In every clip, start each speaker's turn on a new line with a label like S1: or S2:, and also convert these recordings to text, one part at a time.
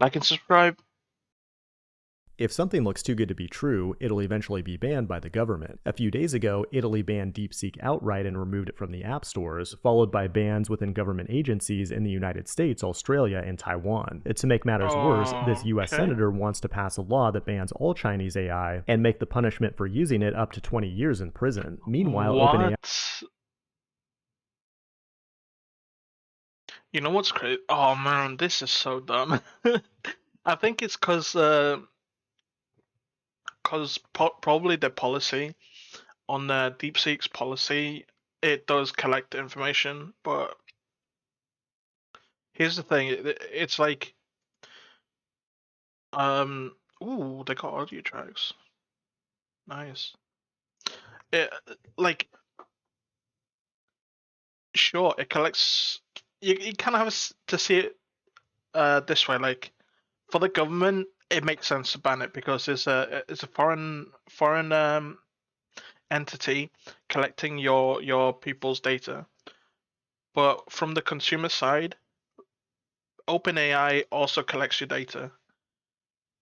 S1: Like and subscribe.
S2: If something looks too good to be true, it'll eventually be banned by the government. A few days ago, Italy banned DeepSeek outright and removed it from the app stores, followed by bans within government agencies in the United States, Australia, and Taiwan. To make matters worse, this US
S1: Okay.
S2: senator wants to pass a law that bans all Chinese AI and make the punishment for using it up to 20 years in prison. Meanwhile, OpenAI.
S1: What? You know what's crazy? Oh man, this is so dumb. I think it's cause probably the policy on the DeepSeek's policy, it does collect information, but here's the thing, it's like um ooh, they got audio tracks. Nice. It like sure it collects you kind of have to see it this way, like for the government it makes sense to ban it because it's a foreign entity collecting your people's data. But from the consumer side, OpenAI also collects your data,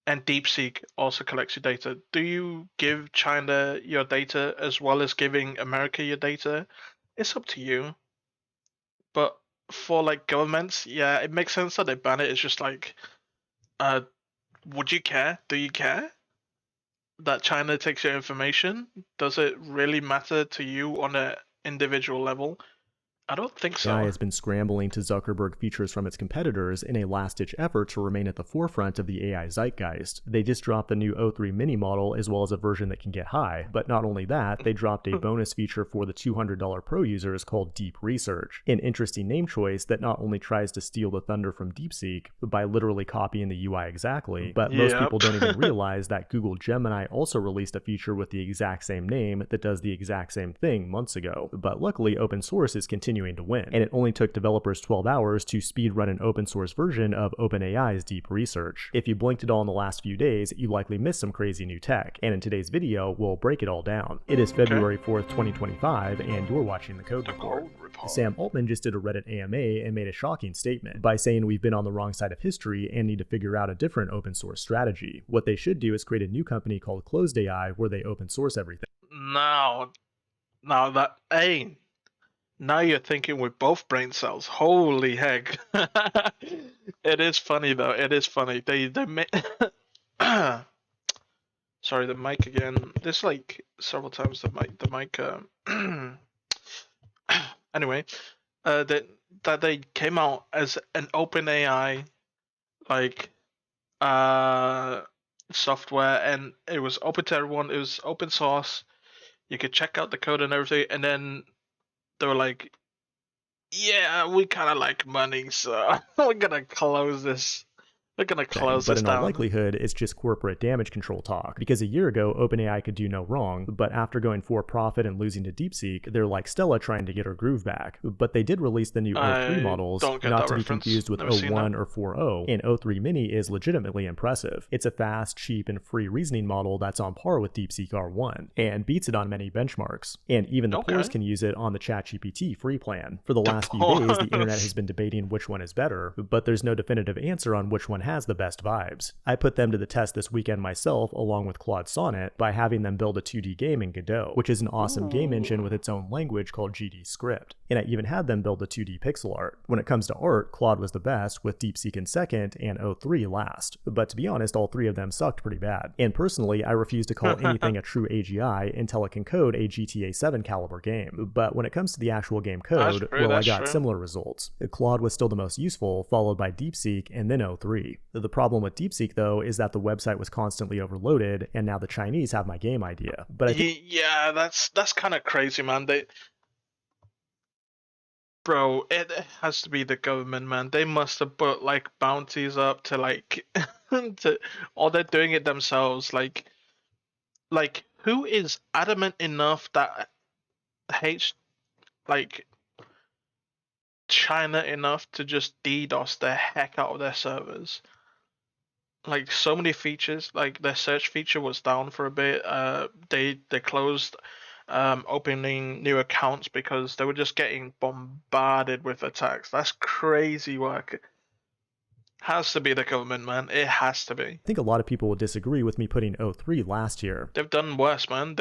S1: and DeepSeek also collects your data. Do you give China your data as well as giving America your data? It's up to you. But for like governments, yeah, it makes sense that they ban it. It's just like, uh, would you care? Do you care that China takes your information? Does it really matter to you on an individual level? I don't think
S2: AI
S1: so.
S2: has been scrambling to Zuckerberg features from its competitors in a last-ditch effort to remain at the forefront of the AI zeitgeist. They just dropped the new O3 mini model as well as a version that can get high, but not only that, they dropped a bonus feature for the $200 pro users called Deep Research, an interesting name choice that not only tries to steal the thunder from DeepSeek by literally copying the UI exactly, but most people
S1: Yep.
S2: don't even realize that Google Gemini also released a feature with the exact same name that does the exact same thing months ago. But luckily, open source is continuing to win, and it only took developers 12 hours to speedrun an open source version of OpenAI's Deep Research. If you blinked at all in the last few days, you likely missed some crazy new tech, and in today's video, we'll break it all down. It is
S1: Okay.
S2: February 4th, 2025, and you're watching the Code
S1: The
S2: Report.
S1: Cold Report.
S2: Sam Altman just did a Reddit AMA and made a shocking statement by saying we've been on the wrong side of history and need to figure out a different open source strategy. What they should do is create a new company called Closed AI where they open source everything.
S1: Now, now that hey, now you're thinking with both brain cells. Holy heck! It is funny though. It is funny. They make. Sorry, the mic again. This like several times the mic. Anyway, that they came out as an open AI like uh software, and it was open to everyone. It was open source. You could check out the code and everything, and then they were like, "Yeah, we kind of like money, so we're gonna close this. We're gonna close
S2: But
S1: this
S2: in all
S1: down."
S2: likelihood, it's just corporate damage control talk. Because a year ago, OpenAI could do no wrong, but after going for profit and losing to DeepSeek, they're like Stella trying to get her groove back. But they did release the new O3
S1: I
S2: models,
S1: don't get
S2: not
S1: that
S2: to be
S1: reference.
S2: confused with
S1: Never seen that.
S2: O1 or 4.0, and O3 Mini is legitimately impressive. It's a fast, cheap, and free reasoning model that's on par with DeepSeek R1, and beats it on many benchmarks. And even the pros
S1: Okay.
S2: can use it on the ChatGPT free plan. For the
S1: The
S2: last few days, the internet
S1: pause.
S2: has been debating which one is better, but there's no definitive answer on which one has the best vibes. I put them to the test this weekend myself along with Claude Sonnet by having them build a 2D game in Godot, which is an awesome game engine with
S1: Ooh.
S2: its own language called GD Script. And I even had them build a 2D pixel art. When it comes to art, Claude was the best, with DeepSeek in second and O3 last. But to be honest, all three of them sucked pretty bad. And personally, I refuse to call anything a true AGI until it can code a GTA 7 caliber game. But when it comes to the actual game
S1: That's
S2: code,
S1: true.
S2: well, I
S1: That's
S2: got
S1: true.
S2: similar results. Claude was still the most useful, followed by DeepSeek and then O3. The problem with DeepSeek, though, is that the website was constantly overloaded, and now the Chinese have my game idea. But I think
S1: Yeah, that's kind of crazy, man. Bro, it has to be the government, man. They must have put like bounties up to like to, or they're doing it themselves. Like who is adamant enough that hates like China enough to just DDoS the heck out of their servers? Like so many features, like their search feature was down for a bit. They closed opening new accounts because they were just getting bombarded with attacks. That's crazy work. Has to be the government, man. It has to be.
S2: I think a lot of people will disagree with me putting O3 last year.
S1: They've done worse, man.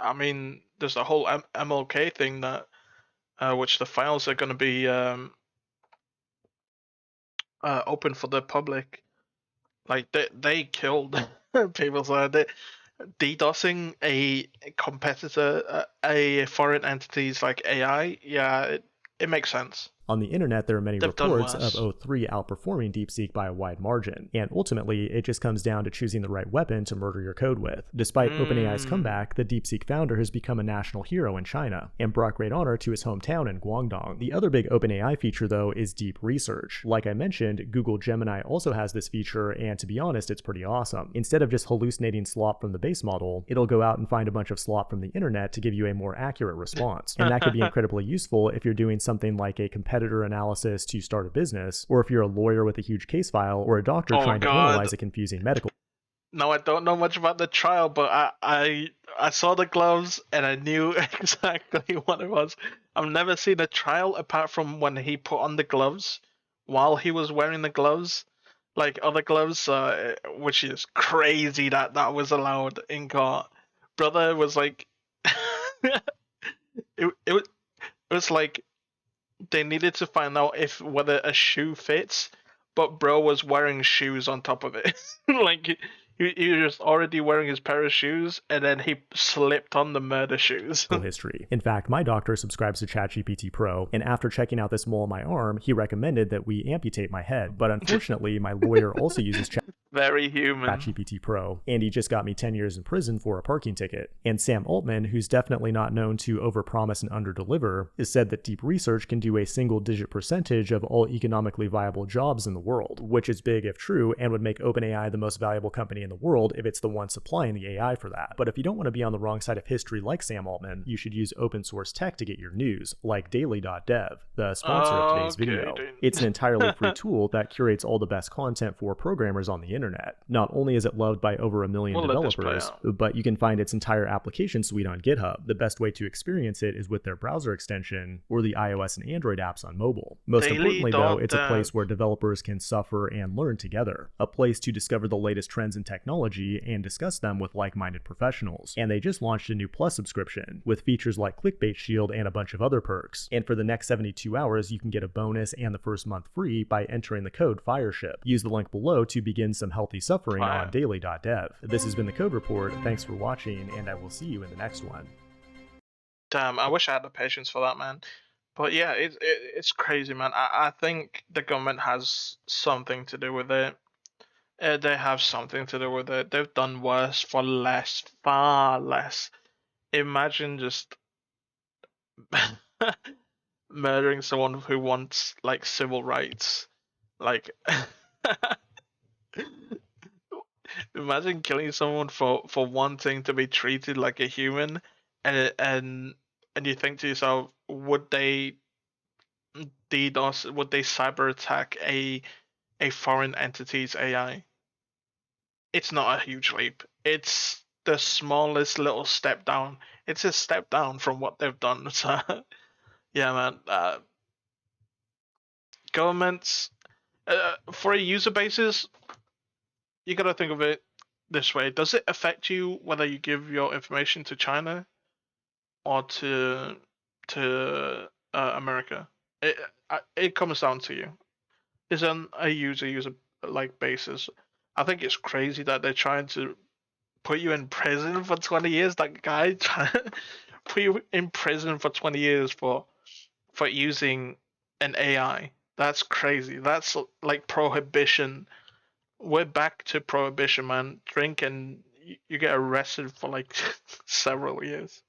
S1: I mean, there's the whole MLK thing that, which the files are going to be open for the public. Like they killed people. So they DDoSing a competitor, a foreign entity's like AI. Yeah, it makes sense.
S2: On the internet, there are many
S1: They've done
S2: reports of
S1: worse.
S2: O3 outperforming DeepSeek by a wide margin, and ultimately, it just comes down to choosing the right weapon to murder your code with. Despite OpenAI's comeback, the DeepSeek founder has become a national hero in China, and brought great honor to his hometown in Guangdong. The other big OpenAI feature, though, is deep research. Like I mentioned, Google Gemini also has this feature, and to be honest, it's pretty awesome. Instead of just hallucinating slop from the base model, it'll go out and find a bunch of slop from the internet to give you a more accurate response. And that could be incredibly useful if you're doing something like a competitor analysis to start a business, or if you're a lawyer with a huge case file, or a doctor trying to analyze a confusing medical.
S1: No, I don't know much about the trial, but I saw the gloves and I knew exactly what it was. I've never seen a trial apart from when he put on the gloves while he was wearing the gloves, like other gloves, which is crazy that that was allowed in court. Brother was like, it was like they needed to find out if whether a shoe fits, but bro was wearing shoes on top of it. Like he was already wearing his pair of shoes, and then he slipped on the murder shoes.
S2: History. In fact, my doctor subscribes to ChatGPT Pro, and after checking out this mole on my arm, he recommended that we amputate my head. But unfortunately, my lawyer also uses
S1: Very human.
S2: ChatGPT Pro, and he just got me 10 years in prison for a parking ticket. And Sam Altman, who's definitely not known to overpromise and underdeliver, has said that deep research can do a single-digit percentage of all economically viable jobs in the world, which is big if true, and would make OpenAI the most valuable company in the world if it's the one supplying the AI for that. But if you don't want to be on the wrong side of history like Sam Altman, you should use open source tech to get your news, like daily.dev, the sponsor of today's video. It's an entirely free tool that curates all the best content for programmers on the internet. Not only is it loved by over 1 million developers, but you can find its entire application suite on GitHub. The best way to experience it is with their browser extension or the iOS and Android apps on mobile. Most importantly, though, it's a place where developers can suffer and learn together, a place to discover the latest trends in technology and discuss them with like-minded professionals. And they just launched a new Plus subscription with features like Clickbait Shield and a bunch of other perks. And for the next 72 hours, you can get a bonus and the first month free by entering the code FIRESHIP. Use the link below to begin some healthy suffering on daily.dev. This has been the Code Report. Thanks for watching, and I will see you in the next one.
S1: Damn, I wish I had the patience for that, man. But yeah, it's crazy, man. I think the government has something to do with it. They have something to do with it. They've done worse for less, far less. Imagine just murdering someone who wants like civil rights. Like imagine killing someone for wanting to be treated like a human, and you think to yourself, would they DDoS, would they cyber attack a foreign entity's AI? It's not a huge leap. It's the smallest little step down. It's a step down from what they've done. So yeah, man. Governments, for a user basis, you gotta think of it this way. Does it affect you whether you give your information to China or to America? It comes down to you. It's on a user like basis. I think it's crazy that they're trying to put you in prison for 20 years. That guy trying to put you in prison for 20 years for using an AI. That's crazy. That's like prohibition. We're back to prohibition, man. Drink and you get arrested for like several years.